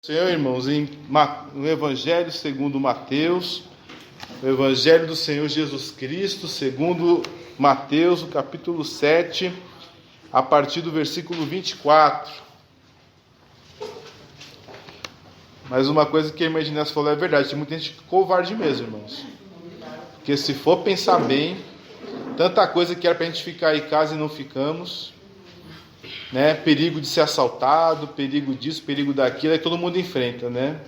Senhor, irmãos, no Evangelho segundo Mateus, o Evangelho do Senhor Jesus Cristo, segundo Mateus, o capítulo 7, a partir do versículo 24. Mas uma coisa que a irmã Inês falou é verdade, tem muita gente covarde mesmo, irmãos. Porque se for pensar bem, tanta coisa que era para a gente ficar em casa e não ficamos, né? Perigo de ser assaltado, perigo disso, perigo daquilo, aí todo mundo enfrenta, né?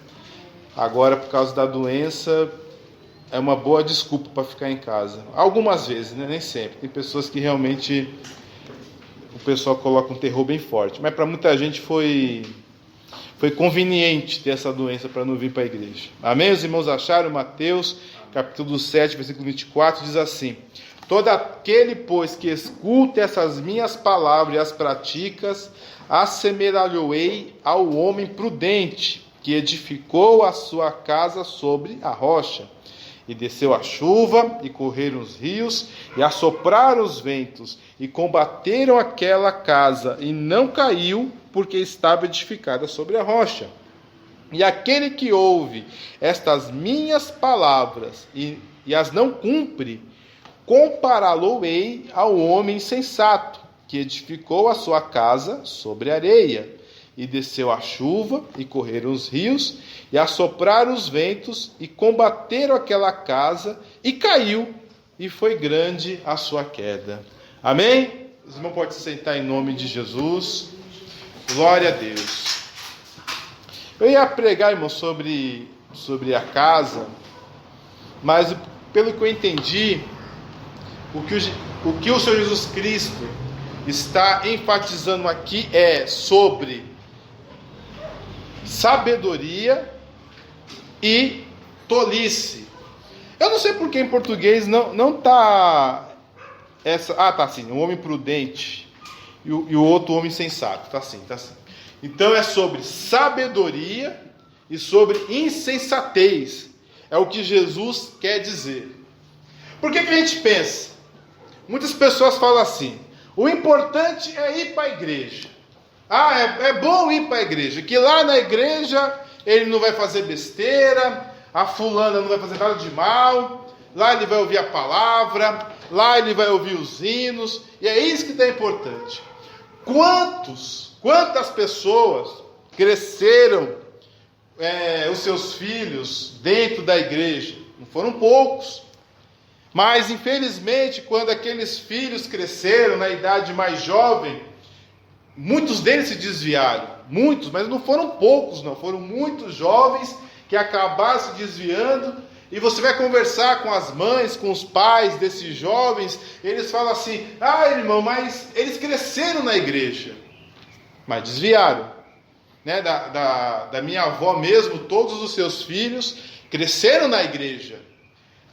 Agora, por causa da doença, é uma boa desculpa para ficar em casa. Algumas vezes, né? Nem sempre. Tem pessoas que realmente o pessoal coloca um terror bem forte. Mas para muita gente foi conveniente ter essa doença para não vir para a igreja. Amém? Os irmãos acharam? Mateus, capítulo 7, versículo 24, diz assim: todo aquele, pois, que escuta essas minhas palavras e as praticas, assemelhá-lo-ei ao homem prudente, que edificou a sua casa sobre a rocha. E desceu a chuva, e correram os rios, e assopraram os ventos, e combateram aquela casa, e não caiu, porque estava edificada sobre a rocha. E aquele que ouve estas minhas palavras, e as não cumpre, compará-lo-ei ao homem insensato, que edificou a sua casa sobre areia. E desceu a chuva, e correram os rios, e assopraram os ventos, e combateram aquela casa, e caiu, e foi grande a sua queda. Amém? Os irmãos podem se sentar em nome de Jesus. Glória a Deus. Eu ia pregar, irmão, sobre a casa, mas pelo que eu entendi, o que o Senhor Jesus Cristo está enfatizando aqui é sobre sabedoria e tolice. Eu não sei porque em português não está essa. Ah, tá assim, um homem prudente e o outro homem sensato. Tá assim. Então é sobre sabedoria e sobre insensatez. É o que Jesus quer dizer. Por que a gente pensa? Muitas pessoas falam assim: o importante é ir para a igreja. É bom ir para a igreja, que lá na igreja ele não vai fazer besteira, a fulana não vai fazer nada de mal, lá ele vai ouvir a palavra, lá ele vai ouvir os hinos, e é isso que é importante. Quantas pessoas cresceram os seus filhos dentro da igreja? Não foram poucos. Mas, infelizmente, quando aqueles filhos cresceram na idade mais jovem, muitos deles se desviaram. Muitos, mas não foram poucos, não. Foram muitos jovens que acabaram se desviando. E você vai conversar com as mães, com os pais desses jovens, eles falam assim: irmão, mas eles cresceram na igreja, mas desviaram. Né? Da minha avó mesmo, todos os seus filhos cresceram na igreja.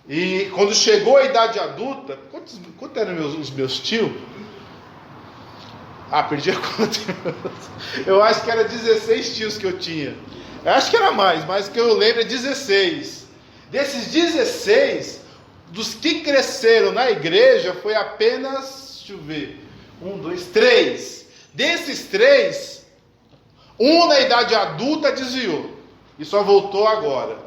E quando chegou a idade adulta, quantos eram os meus tios? Perdi a conta. Eu acho que era 16 tios que eu tinha. Eu acho que era mais, mas o que eu lembro é 16. Desses 16, dos que cresceram na igreja, foi apenas, deixa eu ver, 1, 2, 3. Desses 3, um na idade adulta desviou e só voltou agora.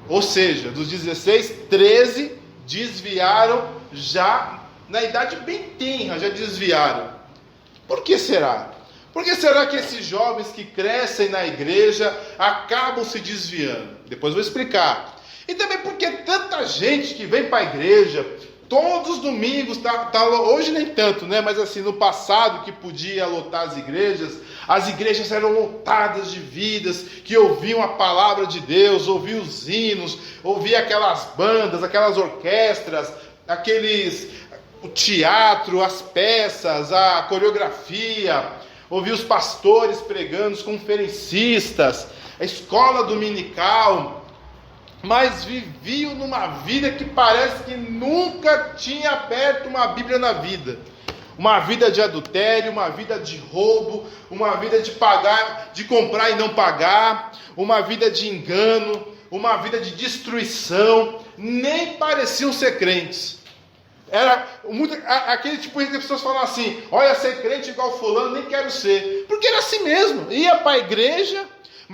Ou seja, dos 16, 13 desviaram já na idade bem tenra, já desviaram. Por que será? Por que será que esses jovens que crescem na igreja acabam se desviando? Depois vou explicar. E também porque tanta gente que vem para a igreja todos os domingos, hoje nem tanto, né? Mas assim, no passado que podia lotar as igrejas eram lotadas de vidas que ouviam a palavra de Deus, ouviam os hinos, ouviam aquelas bandas, aquelas orquestras, o teatro, as peças, a coreografia, ouvia os pastores pregando, os conferencistas, a escola dominical, mas viviam numa vida que parece que nunca tinha aberto uma Bíblia na vida. Uma vida de adultério, uma vida de roubo, uma vida de comprar e não pagar, uma vida de engano, uma vida de destruição. Nem pareciam ser crentes. Era aquele tipo de pessoas falam assim: olha, ser crente igual fulano, nem quero ser. Porque era assim mesmo. Ia para a igreja,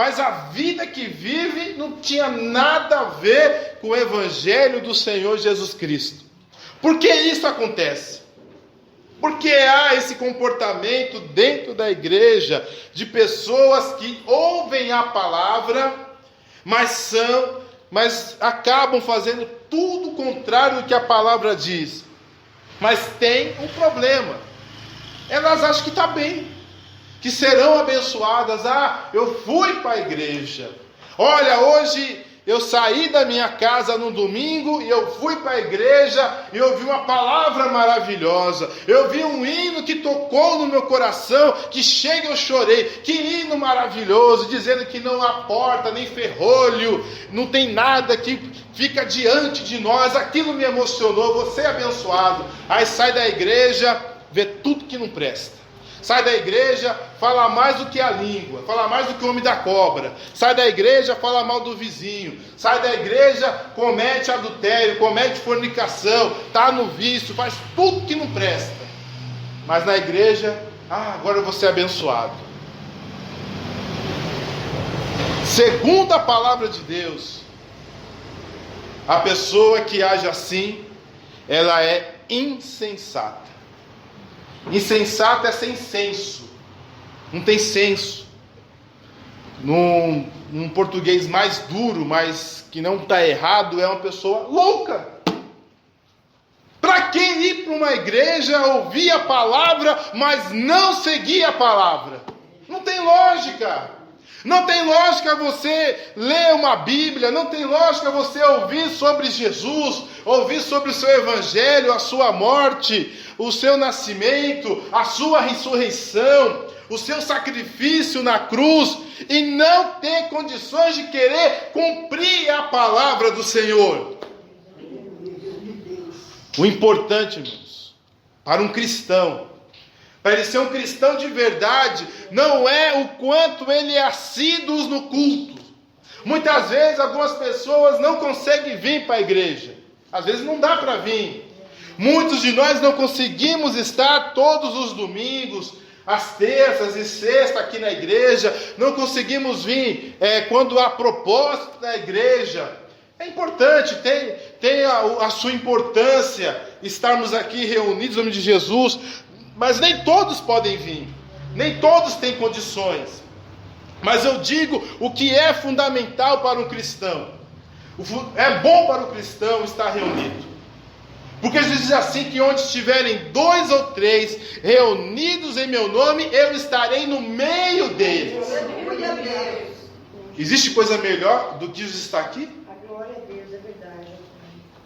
mas a vida que vive não tinha nada a ver com o Evangelho do Senhor Jesus Cristo. Por que isso acontece? Porque há esse comportamento dentro da igreja de pessoas que ouvem a palavra, mas acabam fazendo tudo o contrário do que a palavra diz. Mas tem um problema. Elas acham que está bem, que serão abençoadas. Eu fui para a igreja. Olha, hoje eu saí da minha casa no domingo e eu fui para a igreja e ouvi uma palavra maravilhosa. Eu vi um hino que tocou no meu coração, que chega eu chorei. Que hino maravilhoso, dizendo que não há porta, nem ferrolho, não tem nada que fica diante de nós. Aquilo me emocionou, você é abençoado. Aí sai da igreja, vê tudo que não presta. Sai da igreja, fala mais do que a língua, fala mais do que o homem da cobra. Sai da igreja, fala mal do vizinho. Sai da igreja, comete adultério, comete fornicação, está no vício, faz tudo que não presta. Mas na igreja, agora eu vou ser abençoado. Segundo a palavra de Deus, a pessoa que age assim, ela é insensata. Insensato é sem senso, não tem senso. Num português mais duro, mas que não está errado, é uma pessoa louca. Para que ir para uma igreja, ouvir a palavra, mas não seguir a palavra? Não tem lógica. Não tem lógica você ler uma Bíblia, não tem lógica você ouvir sobre Jesus, ouvir sobre o seu Evangelho, a sua morte, o seu nascimento, a sua ressurreição, o seu sacrifício na cruz, e não ter condições de querer cumprir a palavra do Senhor. O importante, irmãos, para um cristão, para ele ser um cristão de verdade, não é o quanto ele é assíduo no culto. Muitas vezes algumas pessoas não conseguem vir para a igreja. Às vezes não dá para vir. Muitos de nós não conseguimos estar todos os domingos, às terças e sextas aqui na igreja. Não conseguimos vir quando há propósito da igreja. É importante, tem a sua importância estarmos aqui reunidos em nome de Jesus. Mas nem todos podem vir, nem todos têm condições. Mas eu digo o que é fundamental para um cristão. É bom para o cristão estar reunido. Porque Jesus diz assim, que onde estiverem 2 ou 3 reunidos em meu nome, eu estarei no meio deles. Existe coisa melhor do que Jesus estar aqui? A glória a Deus, é verdade.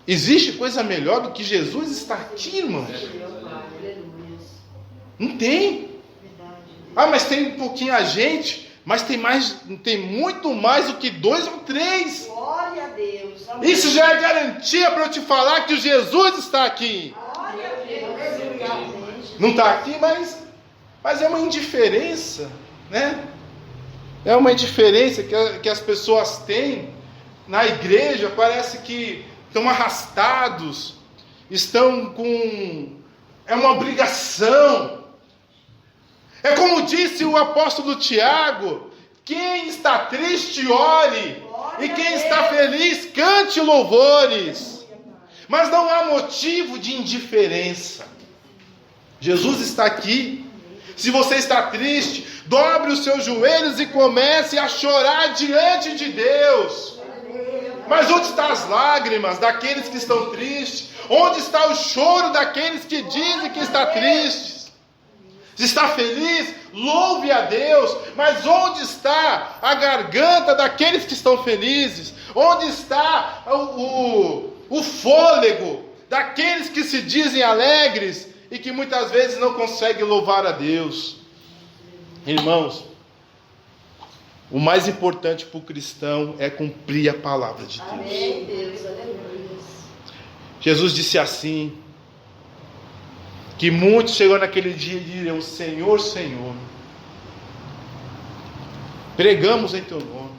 Existe coisa melhor do que Jesus estar aqui, irmãos? Não tem. Mas tem um pouquinho a gente, mas tem muito mais do que 2 ou 3. Glória a Deus. Amém. Isso já é garantia para eu te falar que o Jesus está aqui. Glória a Deus. Não está aqui, mas é uma indiferença, né? É uma indiferença que as pessoas têm na igreja. Parece que estão arrastados, estão com... É uma obrigação. É como disse o apóstolo Tiago: quem está triste, ore, e quem está feliz, cante louvores. Mas não há motivo de indiferença. Jesus está aqui. Se você está triste, dobre os seus joelhos e comece a chorar diante de Deus. Mas onde estão as lágrimas daqueles que estão tristes? Onde está o choro daqueles que dizem que está tristes? Se está feliz, louve a Deus. Mas onde está a garganta daqueles que estão felizes? Onde está o fôlego daqueles que se dizem alegres e que muitas vezes não conseguem louvar a Deus? Irmãos, o mais importante para o cristão é cumprir a palavra de Deus. Amém, Deus, aleluia. Jesus disse assim, que muitos chegam naquele dia e dirão: Senhor, Senhor, pregamos em Teu nome,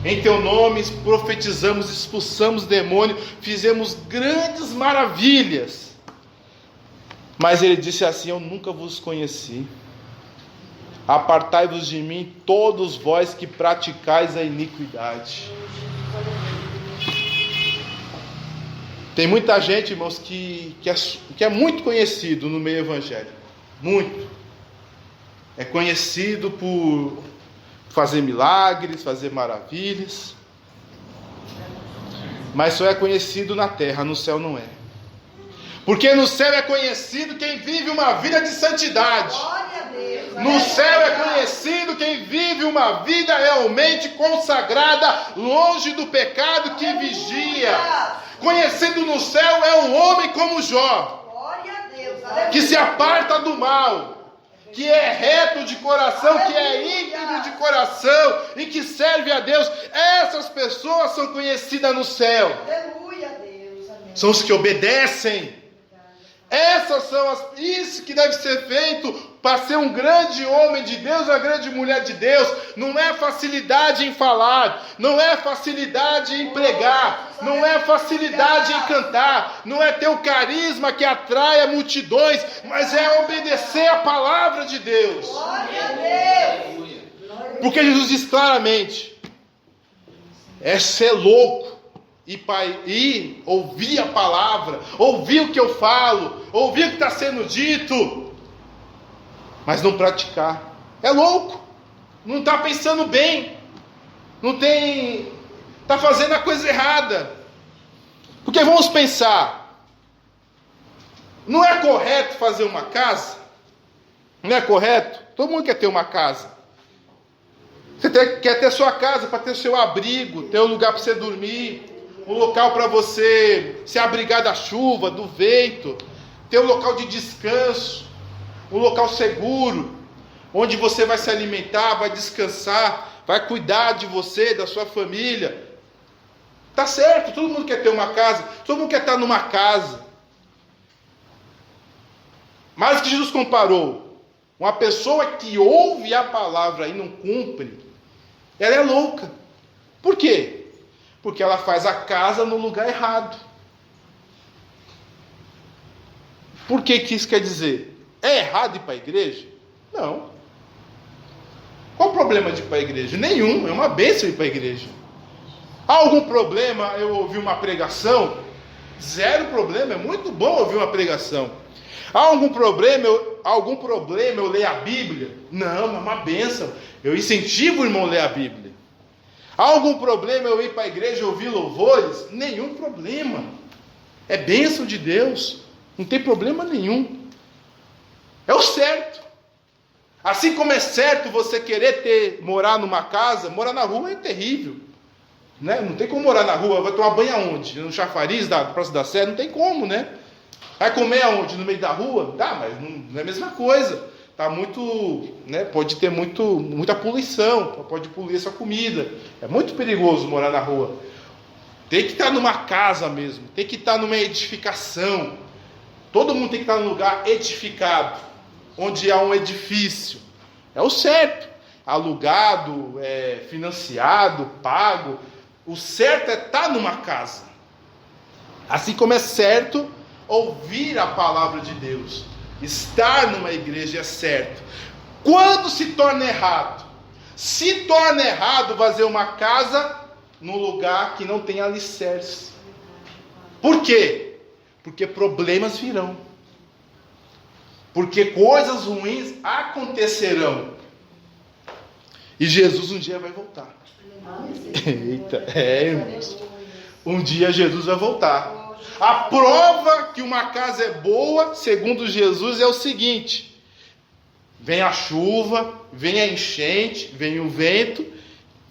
em Teu nome profetizamos, expulsamos demônio, fizemos grandes maravilhas. Mas Ele disse assim: eu nunca vos conheci. Apartai-vos de mim, todos vós que praticais a iniquidade. Tem muita gente, irmãos, que é muito conhecido no meio evangélico. Muito. É conhecido por fazer milagres, fazer maravilhas. Mas só é conhecido na terra, no céu não é. Porque no céu é conhecido quem vive uma vida de santidade. Glória a Deus. No céu é conhecido quem vive uma vida realmente consagrada, longe do pecado, que vigia. Conhecido no céu é um homem como Jó, Glória a Deus. que se aparta do mal, que é reto de coração, que é íntegro de coração e que serve a Deus. Essas pessoas são conhecidas no céu. Aleluia, Deus. Amém. São os que obedecem. Essas são isso que deve ser feito para ser um grande homem de Deus, uma grande mulher de Deus. Não é facilidade em falar, não é facilidade em pregar, não é facilidade em cantar, não é ter o carisma que atrai multidões, mas é obedecer a palavra de Deus. Glória a Deus. Porque Jesus diz claramente: é ser louco e ouvir a palavra, ouvir o que eu falo, ouvir o que está sendo dito, mas não praticar. É louco, não está pensando bem, está fazendo a coisa errada. Porque vamos pensar, não é correto fazer uma casa? Não é correto? Todo mundo quer ter uma casa. Você quer ter sua casa para ter o seu abrigo, ter um lugar para você dormir, um local para você se abrigar da chuva, do vento, ter um local de descanso, um local seguro, onde você vai se alimentar, vai descansar, vai cuidar de você, da sua família. Tá certo, todo mundo quer ter uma casa, todo mundo quer estar numa casa. Mas o que Jesus comparou? Uma pessoa que ouve a palavra e não cumpre, ela é louca. Por quê? Porque ela faz a casa no lugar errado. Por que isso quer dizer? É errado ir para a igreja? Não. Qual o problema de ir para a igreja? Nenhum, é uma bênção ir para a igreja. Há algum problema eu ouvir uma pregação? Zero problema, é muito bom ouvir uma pregação. Há algum problema eu ler a Bíblia? Não, é uma bênção. Eu incentivo o irmão a ler a Bíblia. Há algum problema eu ir para a igreja e ouvir louvores? Nenhum problema. É bênção de Deus. Não tem problema nenhum. É o certo. Assim como é certo você querer morar numa casa, morar na rua é terrível. Né? Não tem como morar na rua. Vai tomar banho aonde? No chafariz da Praça da Sé? Não tem como, né? Vai comer aonde? No meio da rua? Dá, mas não é a mesma coisa. Tá muito, né, pode ter muita poluição, pode poluir essa comida. É muito perigoso morar na rua. Tem que estar numa casa mesmo, tem que estar numa edificação. Todo mundo tem que estar num lugar edificado, onde há um edifício. É o certo. Alugado, financiado, pago. O certo é estar numa casa. Assim como é certo ouvir a palavra de Deus. Estar numa igreja é certo. Quando se torna errado? Se torna errado fazer uma casa num lugar que não tem alicerce. Por quê? Porque problemas virão. Porque coisas ruins acontecerão. E Jesus um dia vai voltar. Eita, irmãos. Um dia Jesus vai voltar. A prova que uma casa é boa, segundo Jesus, é o seguinte: vem a chuva, vem a enchente, vem o vento,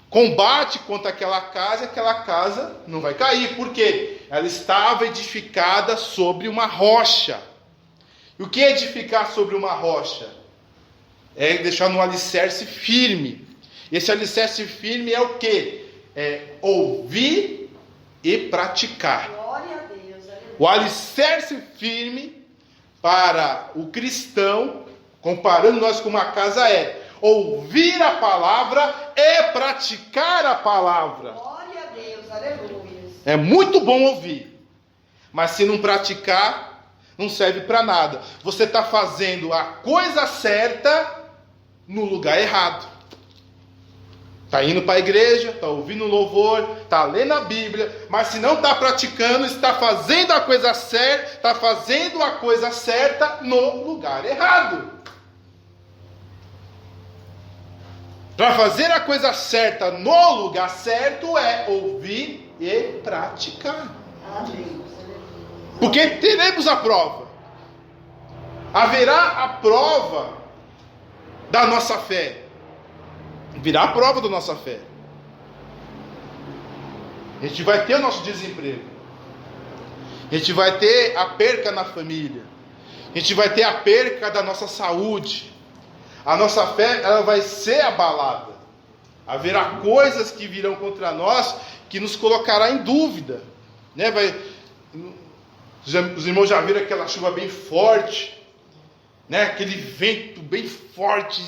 combate contra aquela casa, e aquela casa não vai cair. Por quê? Ela estava edificada sobre uma rocha. E o que é edificar sobre uma rocha? É deixar um alicerce firme. Esse alicerce firme é o quê? É ouvir e praticar. O alicerce firme para o cristão, comparando nós com uma casa, é ouvir a palavra e praticar a palavra. Glória a Deus, aleluia. É muito bom ouvir, mas se não praticar, não serve para nada. Você está fazendo a coisa certa, no lugar errado. Está indo para a igreja, está ouvindo louvor, está lendo a Bíblia, mas se não está praticando, está fazendo a coisa certa, está fazendo a coisa certa no lugar errado. Para fazer a coisa certa no lugar certo é ouvir e praticar. Amém. Porque teremos a prova. Haverá a prova da nossa fé. Virá a prova da nossa fé. A gente vai ter o nosso desemprego. A gente vai ter a perca na família. A gente vai ter a perca da nossa saúde. A nossa fé, ela vai ser abalada. Haverá coisas que virão contra nós que nos colocará em dúvida, né? Os irmãos já viram aquela chuva bem forte, né? Aquele vento bem forte,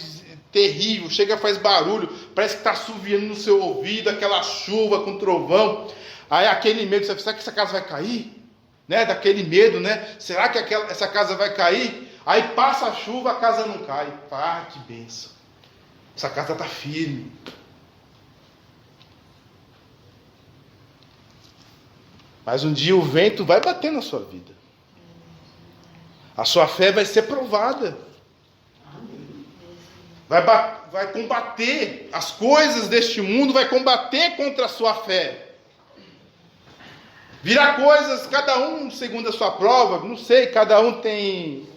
terrível, chega, faz barulho, parece que está assoviando no seu ouvido, aquela chuva com trovão. Aí aquele medo, será que essa casa vai cair? Né? Daquele medo, né? Será que essa casa vai cair? Aí passa a chuva, a casa não cai. Ah, que bênção. Essa casa está firme. Mas um dia o vento vai bater na sua vida. A sua fé vai ser provada. Vai combater as coisas deste mundo, vai combater contra a sua fé. Virá coisas, cada um segundo a sua prova, não sei, cada um tem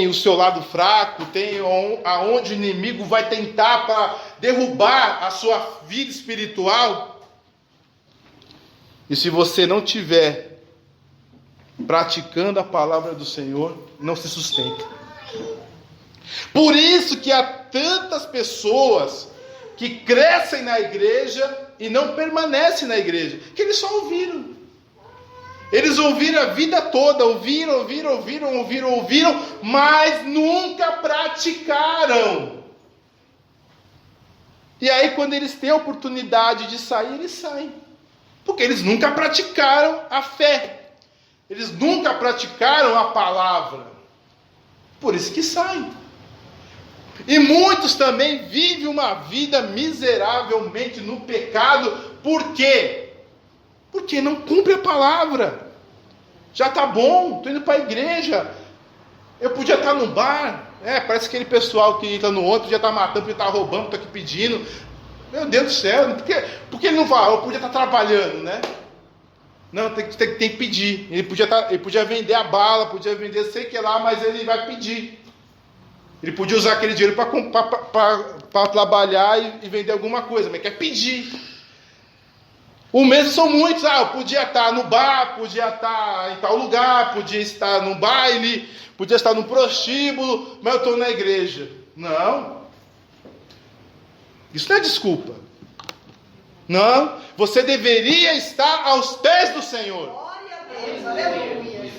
o seu lado fraco, tem aonde o inimigo vai tentar para derrubar a sua vida espiritual. E se você não tiver praticando a palavra do Senhor, não se sustenta. Por isso que há tantas pessoas que crescem na igreja e não permanecem na igreja, que eles só ouviram. Eles ouviram a vida toda, ouviram, mas nunca praticaram. E aí quando eles têm a oportunidade de sair, eles saem. Porque eles nunca praticaram a fé. Eles nunca praticaram a palavra. Por isso que saem. E muitos também vivem uma vida miseravelmente no pecado. Por quê? Porque não cumpre a palavra. Já está bom, estou indo para a igreja. Eu podia estar no bar. Parece aquele pessoal que está no outro, já está matando, porque está roubando, está aqui pedindo. Meu Deus do céu, por que ele não vai? Eu podia estar trabalhando, né? Não, tem que pedir. Ele podia vender a bala, podia vender sei que lá, mas ele vai pedir. Ele podia usar aquele dinheiro para trabalhar e vender alguma coisa, mas quer pedir. O mesmo são muitos. Eu podia estar no bar, podia estar em tal lugar, podia estar no baile, podia estar no prostíbulo, mas eu estou na igreja. Não. Isso não é desculpa. Não. Você deveria estar aos pés do Senhor. Glória a Deus, aleluia.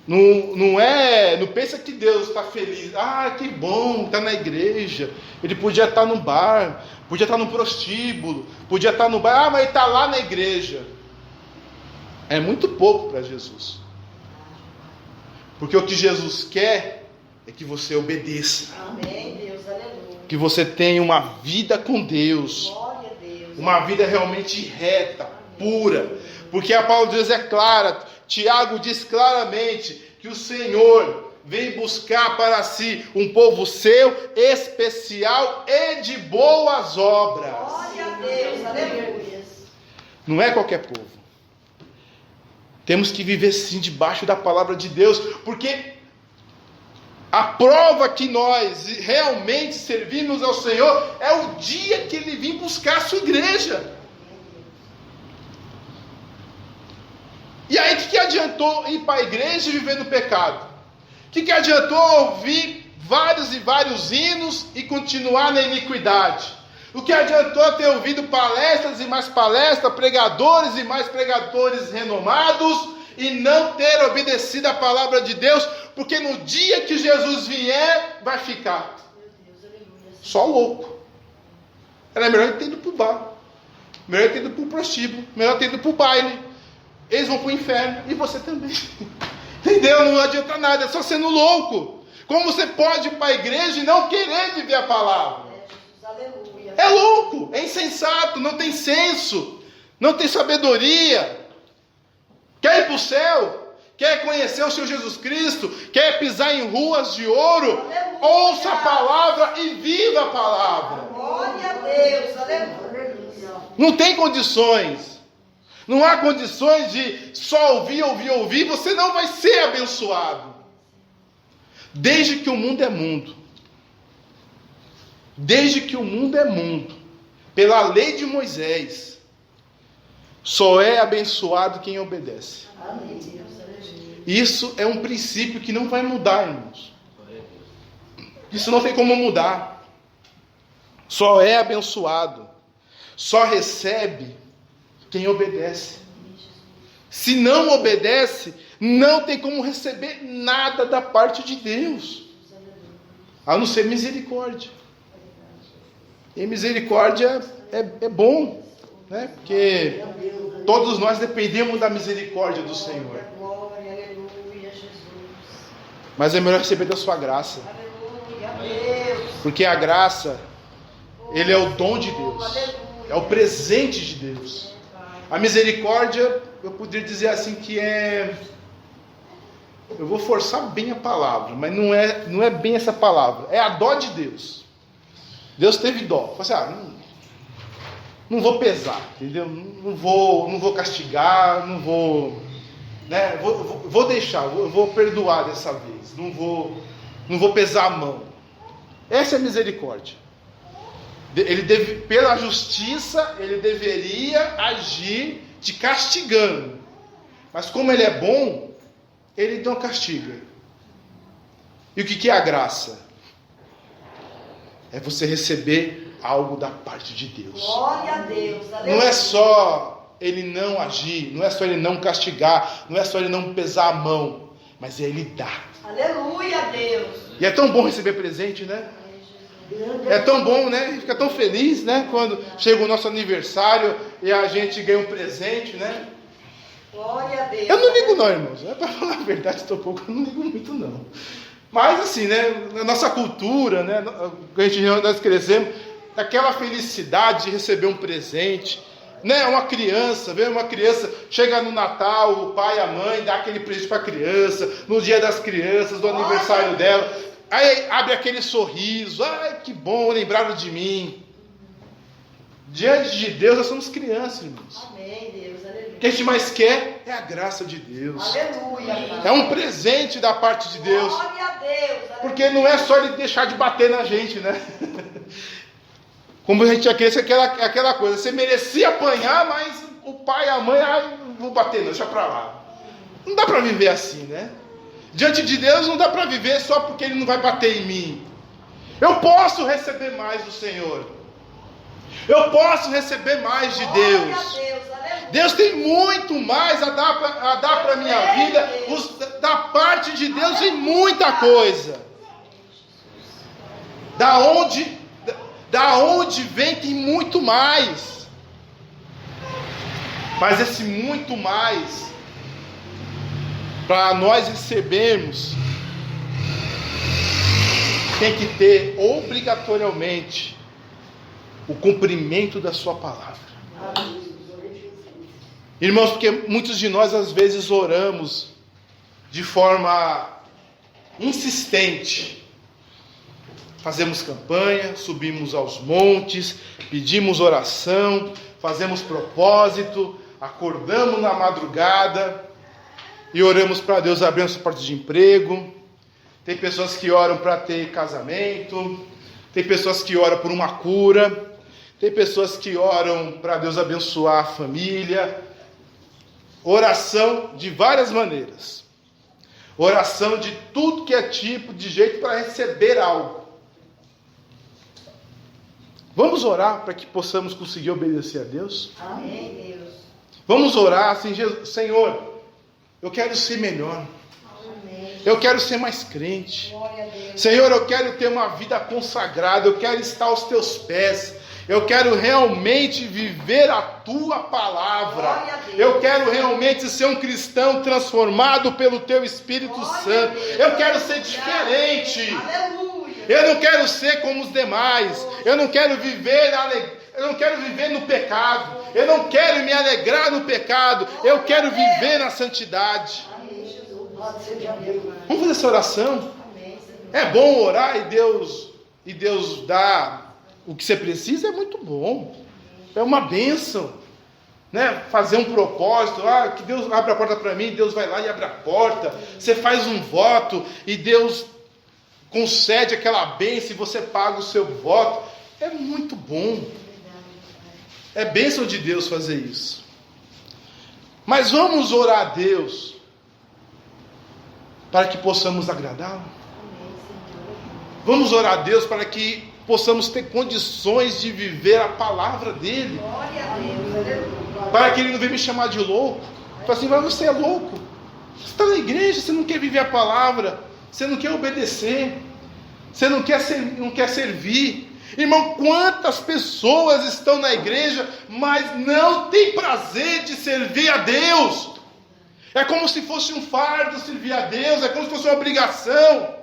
Não pensa que Deus está feliz. Que bom, está na igreja. Ele podia estar no bar, podia estar no prostíbulo, podia estar no bar. Mas ele está lá na igreja. É muito pouco para Jesus. Porque o que Jesus quer é que você obedeça. Amém, Deus, aleluia. Que você tenha uma vida com Deus. Glória a Deus. Uma vida realmente reta, pura. Porque a palavra de Deus é clara. Tiago diz claramente que o Senhor vem buscar para si um povo seu, especial e de boas obras. Glória a Deus, aleluia. Não é qualquer povo. Temos que viver sim debaixo da palavra de Deus, porque a prova que nós realmente servimos ao Senhor é o dia que Ele vir buscar a sua igreja. E aí, o que adiantou ir para a igreja e viver no pecado? O que adiantou ouvir vários e vários hinos e continuar na iniquidade? O que adiantou ter ouvido palestras e mais palestras, pregadores e mais pregadores renomados e não ter obedecido a palavra de Deus? Porque no dia que Jesus vier, vai ficar só louco. Era melhor ter ido para o bar, melhor ter ido para o prostíbulo, melhor ter ido para o baile. Eles vão para o inferno e você também. Entendeu? Não adianta nada, é só sendo louco. Como você pode ir para a igreja e não querer viver a palavra? Aleluia. É louco, é insensato, não tem senso, não tem sabedoria. Quer ir para o céu? Quer conhecer o Senhor Jesus Cristo? Quer pisar em ruas de ouro? Aleluia. Ouça a palavra e viva a palavra. Glória a Deus. Aleluia. Não tem condições. Não há condições de só ouvir. Você não vai ser abençoado. Desde que o mundo é mundo. Desde que o mundo é mundo. Pela lei de Moisés. Só é abençoado quem obedece. Amém. Isso é um princípio que não vai mudar, irmãos. Isso não tem como mudar. Só é abençoado. Só recebe quem obedece. Se não obedece, não tem como receber nada da parte de Deus. A não ser misericórdia. E misericórdia é bom, né? Porque todos nós dependemos da misericórdia do Senhor. Glória, aleluia, Jesus. Mas é melhor receber da sua graça. Aleluia, Deus. Porque a graça, ele é o dom de Deus. É o presente de Deus. A misericórdia, eu poderia dizer assim que é... Eu vou forçar bem a palavra, mas não é bem essa palavra. É a dó de Deus. Deus teve dó. Falou assim, não vou pesar, entendeu? Não vou castigar, não vou... Né? Vou deixar, vou perdoar dessa vez. Não vou pesar a mão. Essa é a misericórdia. Pela justiça, ele deveria agir te castigando. Mas como ele é bom, ele não castiga. E o que é a graça? É você receber algo da parte de Deus. Glória a Deus. Aleluia. Não é só ele não agir, não é só ele não castigar, não é só ele não pesar a mão, mas é ele dar. Aleluia, Deus. E é tão bom receber presente, né? É tão bom, né? Fica tão feliz, né? Quando chega o nosso aniversário e a gente ganha um presente, né? Glória a Deus. Eu não ligo não, irmãos. Para falar a verdade, estou pouco, eu não ligo muito não. Mas assim, né? Na nossa cultura, né? Nós crescemos, aquela felicidade de receber um presente, né? Uma criança chega no Natal, o pai e a mãe dá aquele presente para a criança, no dia das crianças, do aniversário dela. Aí abre aquele sorriso, ai que bom, lembraram de mim. Diante de Deus nós somos crianças, irmãos. Amém, Deus, aleluia. O que a gente mais quer é a graça de Deus. Aleluia. É um presente da parte de Deus. Glória a Deus. Aleluia. Porque não é só ele deixar de bater na gente, né? Como a gente é criança, aquela coisa, você merecia apanhar, mas o pai e a mãe, não vou bater não, deixa pra lá. Não dá pra viver assim, né? Diante de Deus não dá para viver só porque Ele não vai bater em mim. Eu posso receber mais do Senhor. Eu posso receber mais de Deus. Glória a Deus, aleluia. Deus tem muito mais a dar para a minha vida. Da parte de Deus tem muita coisa. Da onde vem tem muito mais. Mas esse muito mais, para nós recebermos, tem que ter obrigatoriamente o cumprimento da sua palavra. Irmãos, porque muitos de nós às vezes oramos de forma insistente. Fazemos campanha, subimos aos montes, pedimos oração, fazemos propósito, acordamos na madrugada e oramos para Deus abrir nossa porta de emprego. Tem pessoas que oram para ter casamento. Tem pessoas que oram por uma cura. Tem pessoas que oram para Deus abençoar a família. Oração de várias maneiras. Oração de tudo que é tipo de jeito para receber algo. Vamos orar para que possamos conseguir obedecer a Deus? Amém, Deus. Vamos orar assim, Senhor, eu quero ser melhor. Amém. Eu quero ser mais crente. Glória a Deus. Senhor, eu quero ter uma vida consagrada. Eu quero estar aos teus pés. Eu quero realmente viver a tua palavra. Glória a Deus. Eu quero realmente ser um cristão transformado pelo teu Espírito Glória Santo. a Deus. Eu quero ser diferente. Aleluia. Eu não quero ser como os demais. Eu não quero viver no pecado. Eu não quero me alegrar no pecado. Eu quero viver na santidade. Amém, Jesus. Vamos fazer essa oração? Amém, Senhor. É bom orar e Deus dá o que você precisa, é muito bom. É uma bênção, né? Fazer um propósito, que Deus abre a porta para mim, Deus vai lá e abre a porta. Você faz um voto e Deus concede aquela bênção e você paga o seu voto. É muito bom. É bênção de Deus fazer isso. Mas vamos orar a Deus para que possamos agradá-lo. Vamos orar a Deus para que possamos ter condições de viver a palavra dele. Glória a Deus. Aleluia. Para que ele não venha me chamar de louco. Fala assim, mas você é louco. Você está na igreja, você não quer viver a palavra. Você não quer obedecer. Você não quer servir. Irmão, quantas pessoas estão na igreja, mas não tem prazer de servir a Deus. É como se fosse um fardo servir a Deus. É como se fosse uma obrigação.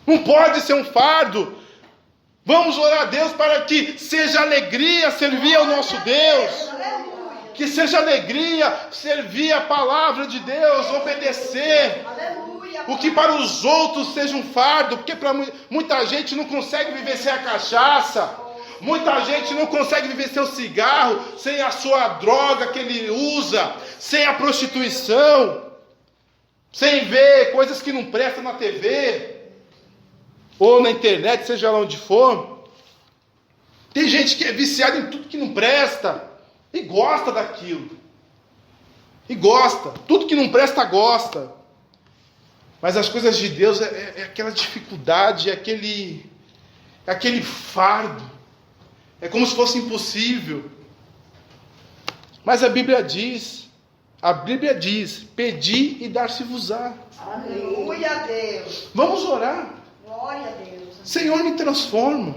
Não pode ser um fardo. Vamos orar a Deus para que seja alegria servir ao nosso Deus. Aleluia. Que seja alegria servir a palavra de Deus, obedecer. Aleluia. O que para os outros seja um fardo, porque para muita gente não consegue viver sem a cachaça. Muita gente não consegue viver sem o cigarro, sem a sua droga que ele usa, sem a prostituição, sem ver coisas que não prestam na TV. Ou na internet, seja lá onde for. Tem gente que é viciada em tudo que não presta. E gosta daquilo. E gosta. Tudo que não presta, gosta. Mas as coisas de Deus é aquela dificuldade, é aquele fardo. É como se fosse impossível. Mas a Bíblia diz, pedi e dar-se-vos-á. Aleluia a Deus. Vamos orar. Glória a Deus. Senhor, me transforma.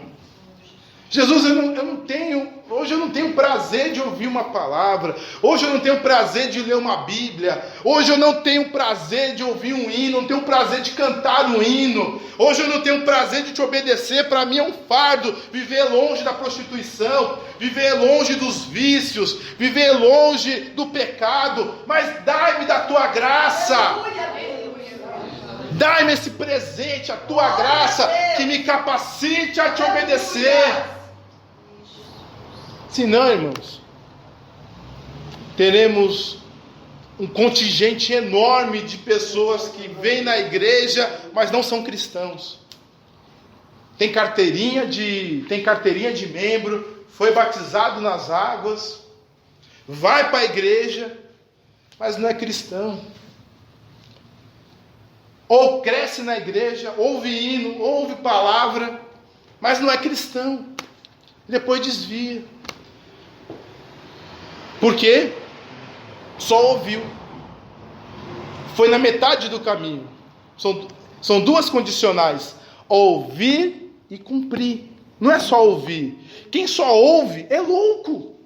Jesus, hoje eu não tenho prazer de ouvir uma palavra. Hoje eu não tenho prazer de ler uma Bíblia. Hoje eu não tenho prazer de ouvir um hino. Não tenho prazer de cantar um hino. Hoje eu não tenho prazer de te obedecer. Para mim é um fardo viver longe da prostituição, viver longe dos vícios, viver longe do pecado. Mas dai-me da tua graça. Aleluia a Deus. Dai-me esse presente, a tua graça, que me capacite a te obedecer. Senão, irmãos, teremos um contingente enorme de pessoas que vêm na igreja, mas não são cristãos. Tem carteirinha de membro, foi batizado nas águas, vai para a igreja, mas não é cristão. Ou cresce na igreja, ouve hino, ouve palavra, mas não é cristão. Depois desvia. Por quê? Só ouviu. Foi na metade do caminho. São duas condicionais: ouvir e cumprir. Não é só ouvir. Quem só ouve é louco.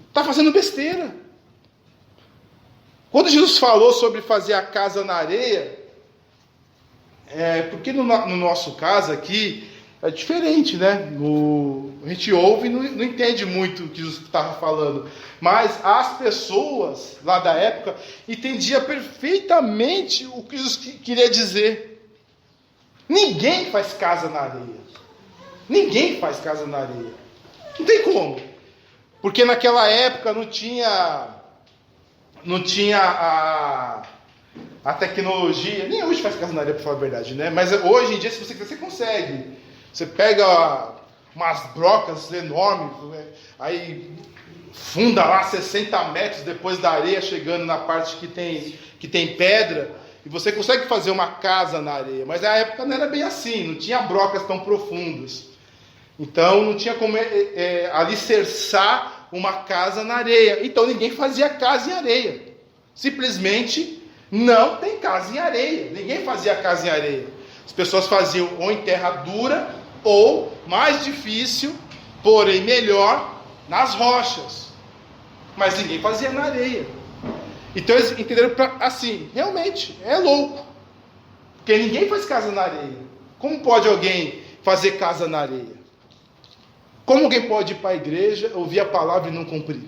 Está fazendo besteira. Quando Jesus falou sobre fazer a casa na areia, porque no nosso caso aqui é diferente, né? A gente ouve e não entende muito o que Jesus estava falando. Mas as pessoas lá da época entendiam perfeitamente o que Jesus queria dizer. Ninguém faz casa na areia. Ninguém faz casa na areia. Não tem como. Porque naquela época não tinha a tecnologia. Nem hoje faz casa na areia, para falar a verdade, né? Mas hoje em dia, se você quiser, você consegue. Você pega umas brocas enormes, aí funda lá 60 metros depois da areia, chegando na parte que tem pedra, e você consegue fazer uma casa na areia. Mas na época não era bem assim, não tinha brocas tão profundas. Então não tinha como alicerçar uma casa na areia. Então ninguém fazia casa em areia. Simplesmente não tem casa em areia. Ninguém fazia casa em areia. As pessoas faziam ou em terra dura ou mais difícil, porém melhor, nas rochas. Mas ninguém fazia na areia. Então eles entenderam assim, realmente, é louco. Porque ninguém faz casa na areia. Como pode alguém fazer casa na areia? Como alguém pode ir para a igreja, ouvir a palavra e não cumprir?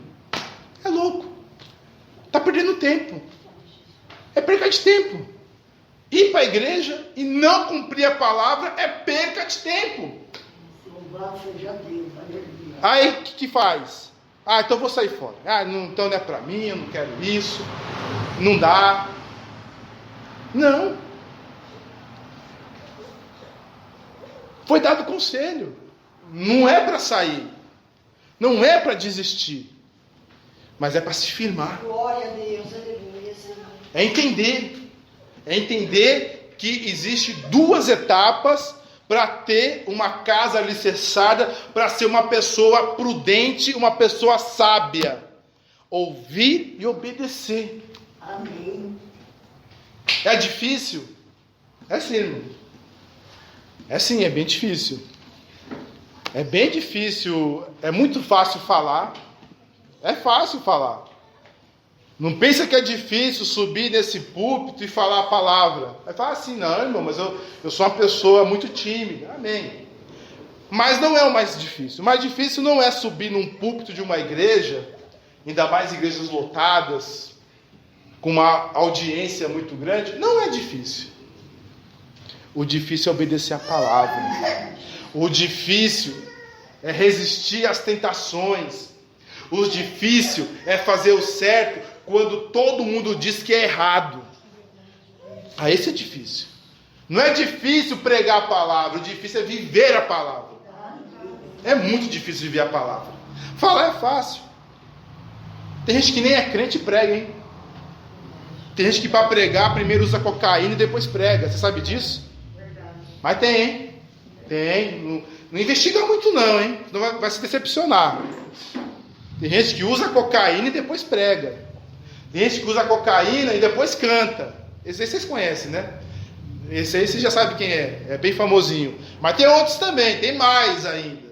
É louco. Está perdendo tempo. É perca de tempo. Ir para a igreja e não cumprir a palavra é perca de tempo. Louvado seja Deus, aleluia. Aí o que faz? Então vou sair fora. Então não é para mim, eu não quero isso. Não dá. Não. Foi dado conselho. Não é para sair. Não é para desistir. Mas é para se firmar. Glória a Deus, aleluia, Senhor. É entender. É entender que existe duas etapas para ter uma casa alicerçada, para ser uma pessoa prudente, uma pessoa sábia. Ouvir e obedecer. Amém. É difícil? É sim, irmão. É sim, é bem difícil. É bem difícil. É muito fácil falar. É fácil falar. Não pensa que é difícil subir nesse púlpito e falar a palavra. Vai falar assim, não, irmão, mas eu sou uma pessoa muito tímida. Amém. Mas não é o mais difícil. O mais difícil não é subir num púlpito de uma igreja, ainda mais igrejas lotadas, com uma audiência muito grande. Não é difícil. O difícil é obedecer a palavra. O difícil é resistir às tentações. O difícil é fazer o certo quando todo mundo diz que é errado. Esse é difícil. Não é difícil pregar a palavra, o difícil é viver a palavra. É muito difícil viver a palavra. Falar é fácil. Tem gente que nem é crente e prega, hein? Tem gente que para pregar primeiro usa cocaína e depois prega. Você sabe disso? Mas tem, hein? Tem. Não investiga muito não, hein? Senão vai se decepcionar. Tem gente que usa cocaína e depois prega. Tem gente que usa cocaína e depois canta. Esse aí vocês conhecem, né? Esse aí vocês já sabem quem é. É bem famosinho. Mas tem outros também, tem mais ainda.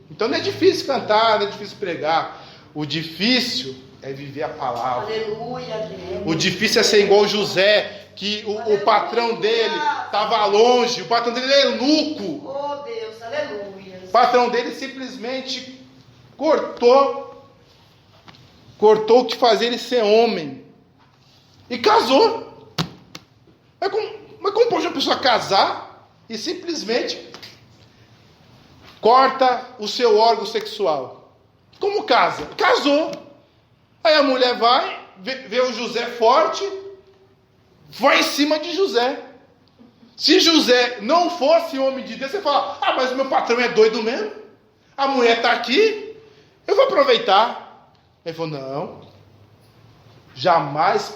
Então não é difícil cantar, não é difícil pregar. O difícil é viver a palavra. Aleluia, Deus. O difícil é ser igual José, que o patrão dele estava longe. O patrão dele é eunuco. Oh, Deus, aleluia. O patrão dele simplesmente cortou o que fazia ele ser homem. E casou. Mas como pode uma pessoa casar e simplesmente corta o seu órgão sexual? Como casa? Casou. Aí a mulher vai, vê o José forte, vai em cima de José. Se José não fosse homem de Deus, você fala, mas o meu patrão é doido mesmo. A mulher está aqui, eu vou aproveitar. Ele falou, não, jamais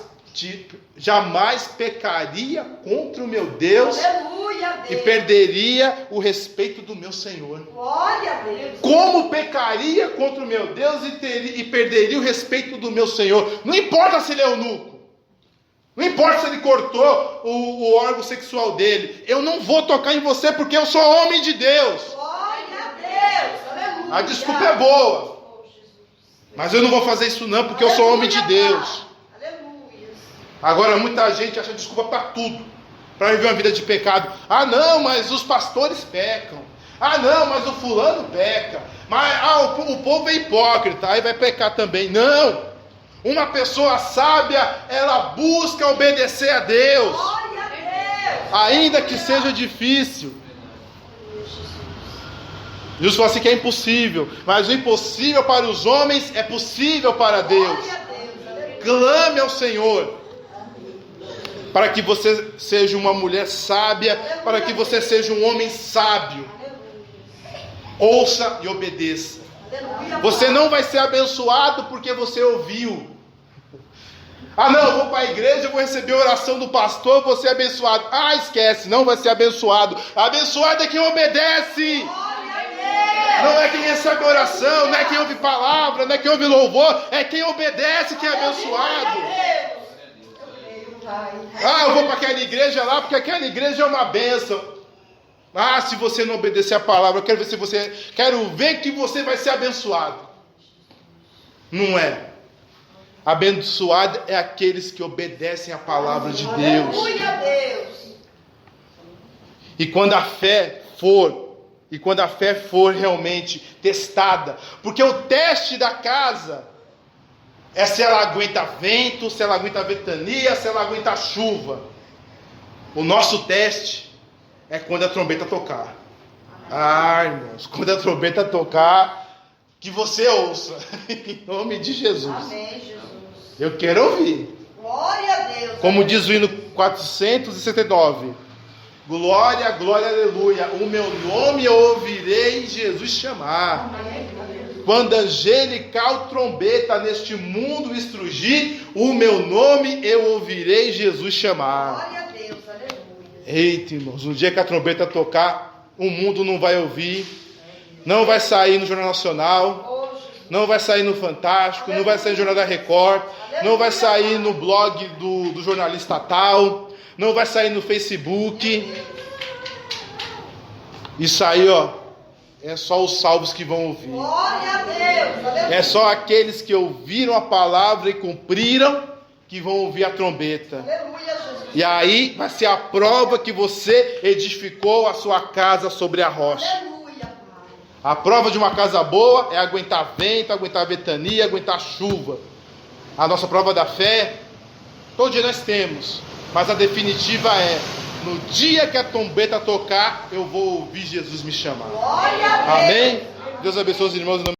pecaria contra o meu Deus. Aleluia, Deus. E perderia o respeito do meu Senhor. Glória a Deus. Como pecaria contra o meu Deus e perderia o respeito do meu Senhor? Não importa se ele é eunuco. Não importa se ele cortou o órgão sexual dele. Eu não vou tocar em você porque eu sou homem de Deus. Glória a Deus. Aleluia. A desculpa é boa. Mas eu não vou fazer isso não porque eu sou homem de Deus. Aleluia. Agora muita gente acha desculpa para tudo. Para viver uma vida de pecado. Não, mas os pastores pecam. Não, mas o fulano peca. Mas o povo é hipócrita, aí vai pecar também. Não. Uma pessoa sábia, ela busca obedecer a Deus. Glória a Deus. Ainda que seja difícil. Jesus falou assim que é impossível. Mas o impossível para os homens é possível para Deus. Glória a Deus. Aleluia. Clame ao Senhor. Para que você seja uma mulher sábia, para que você seja um homem sábio. Ouça e obedeça. Aleluia. Você não vai ser abençoado porque você ouviu. Não, eu vou para a igreja, eu vou receber a oração do pastor, vou ser abençoado. Esquece, não vai ser abençoado. Abençoado é quem obedece. Glória a Deus. Não é quem recebe oração, não é quem ouve palavra, não é quem ouve louvor, é quem obedece que é abençoado. Eu vou para aquela igreja lá porque aquela igreja é uma bênção. Ah, se você não obedecer a palavra, quero ver que você vai ser abençoado. Não é. Abençoado é aqueles que obedecem a palavra de Deus. Aleluia a Deus. E quando a fé for realmente testada, porque o teste da casa é se ela aguenta vento, se ela aguenta ventania, se ela aguenta chuva. O nosso teste é quando a trombeta tocar. Ah, irmãos, quando a trombeta tocar, que você ouça, em nome de Jesus. Amém, Jesus. Eu quero ouvir. Glória a Deus. Como diz o hino 479. Glória, glória, aleluia. O meu nome eu ouvirei Jesus chamar. Quando angelical trombeta neste mundo estrugir, o meu nome eu ouvirei Jesus chamar. Glória a Deus, aleluia. Eita, irmãos, no dia que a trombeta tocar, o mundo não vai ouvir, não vai sair no Jornal Nacional, não vai sair no Fantástico, não vai sair no Jornal da Record, não vai sair no blog do jornalista tal, não vai sair no Facebook. Isso aí, ó, é só os salvos que vão ouvir. Glória a Deus, aleluia. É só aqueles que ouviram a palavra e cumpriram que vão ouvir a trombeta. Aleluia, Jesus. E aí vai ser a prova que você edificou a sua casa sobre a rocha. Aleluia, Pai. A prova de uma casa boa é aguentar vento, aguentar ventania, aguentar chuva. A nossa prova da fé, todo dia nós temos, mas a definitiva é: no dia que a trombeta tocar, eu vou ouvir Jesus me chamar. Glória a Deus. Amém? Deus abençoe os irmãos em nome